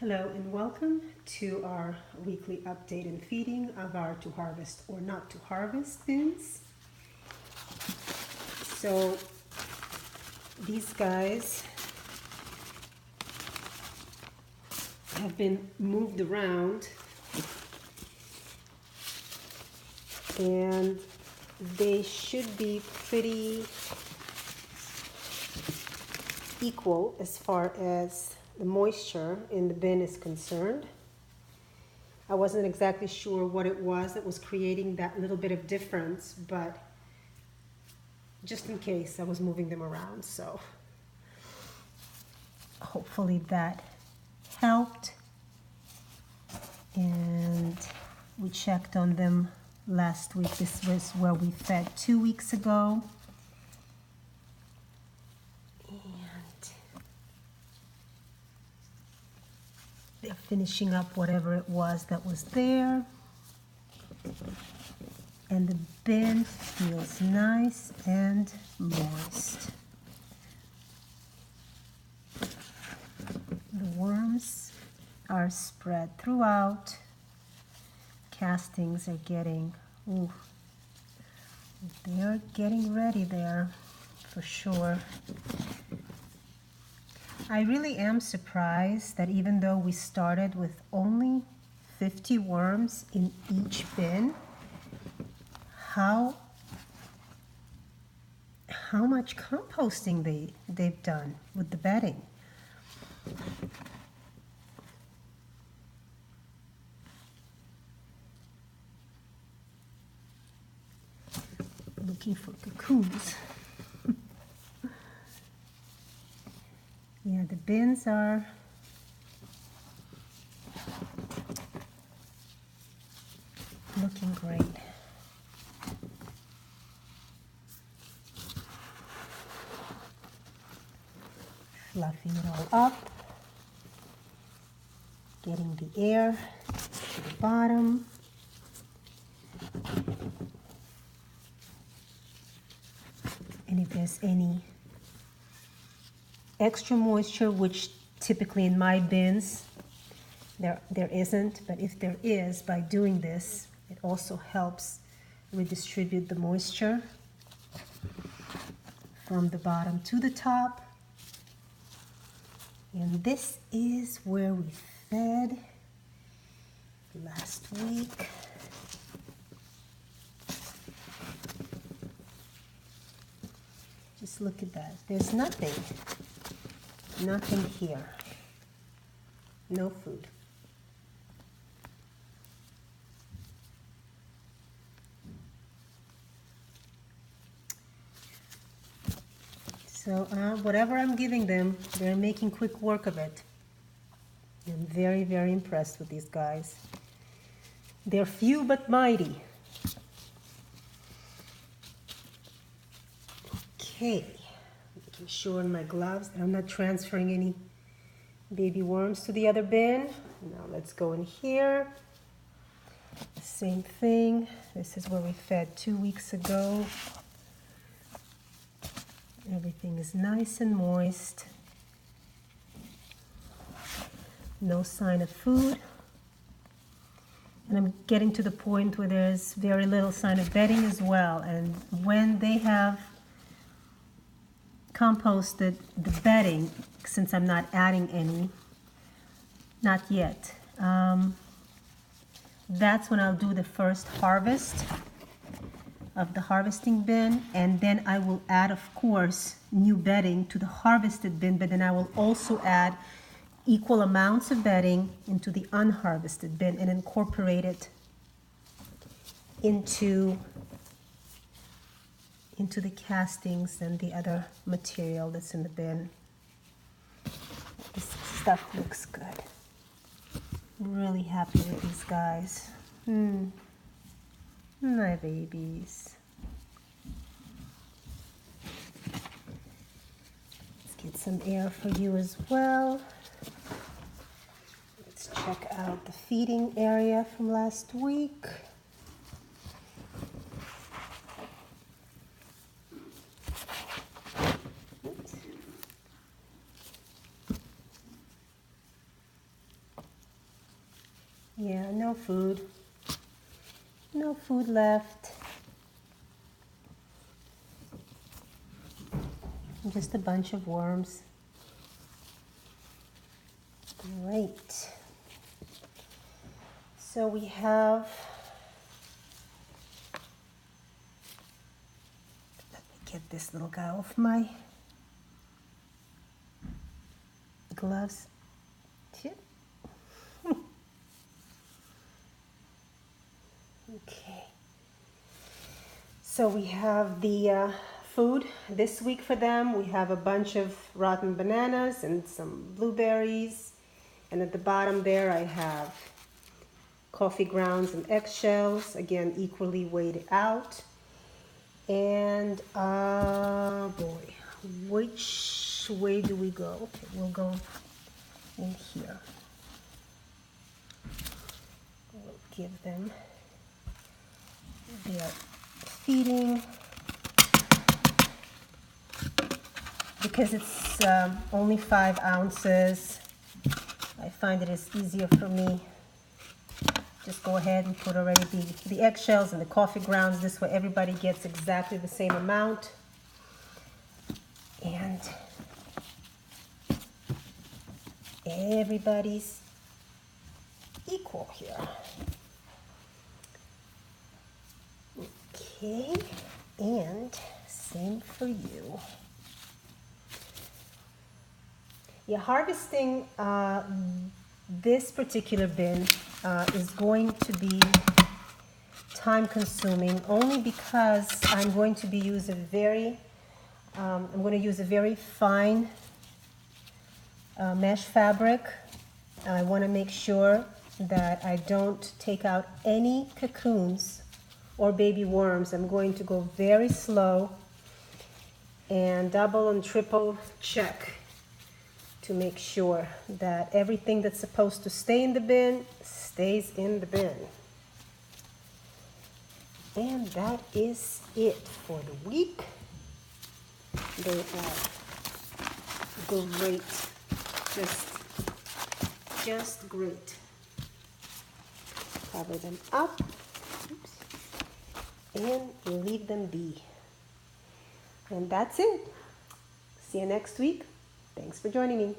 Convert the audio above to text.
Hello and welcome to our weekly update and feeding of our to harvest or not to harvest bins. So these guys have been moved around and they should be pretty equal as far as the moisture in the bin is concerned. I wasn't exactly sure what it was that was creating that little bit of difference, but just in case I was moving them around, so hopefully that helped. And we checked on them last week. This was where we fed 2 weeks ago. They're finishing up whatever it was that was there. And the bin feels nice and moist. The worms are spread throughout. Castings are getting, they're getting ready there for sure. I really am surprised that even though we started with only 50 worms in each bin, how much composting they've done with the bedding. Looking for cocoons. Yeah, the bins are looking great. Fluffing it all up, getting the air to the bottom. And if there's any extra moisture, which typically in my bins there isn't, but if there is, by doing this, it also helps redistribute the moisture from the bottom to the top. And this is where we fed last week. Just look at that. There's nothing here. No food. So whatever I'm giving them, they're making quick work of it. I'm very, very impressed with these guys. They're few but mighty. Okay, making sure in my gloves that I'm not transferring any baby worms to the other bin. Now let's go in here. Same thing. This is where we fed 2 weeks ago. Everything is nice and moist. No sign of food. And I'm getting to the point where there's very little sign of bedding as well. And when they have composted the bedding, since I'm not adding any, not yet, that's when I'll do the first harvest of the harvesting bin, and then I will add, of course, new bedding to the harvested bin, but then I will also add equal amounts of bedding into the unharvested bin and incorporate it into the castings and the other material that's in the bin. This stuff looks good. I'm really happy with these guys. My babies. Let's get some air for you as well. Let's check out the feeding area from last week. Yeah, no food. No food left. Just a bunch of worms. Great. So we have, let me get this little guy off my gloves. Chip. Okay. So we have the food this week for them. We have a bunch of rotten bananas and some blueberries. And at the bottom there I have coffee grounds and eggshells, again equally weighed out. And boy, which way do we go? Okay, we'll go in here. We'll give them their feeding. Because it's only 5 ounces, I find it is easier for me. Just go ahead and put already the eggshells and the coffee grounds. This way everybody gets exactly the same amount. And everybody's equal here. Okay, and same for you. Yeah, harvesting this particular bin is going to be time consuming only because I'm going to use a very fine mesh fabric. I want to make sure that I don't take out any cocoons or baby worms. I'm going to go very slow and double and triple check to make sure that everything that's supposed to stay in the bin stays in the bin. And that is it for the week. They are great, just great. Cover them up. Oops. And leave them be. And that's it. See you next week. Thanks for joining me.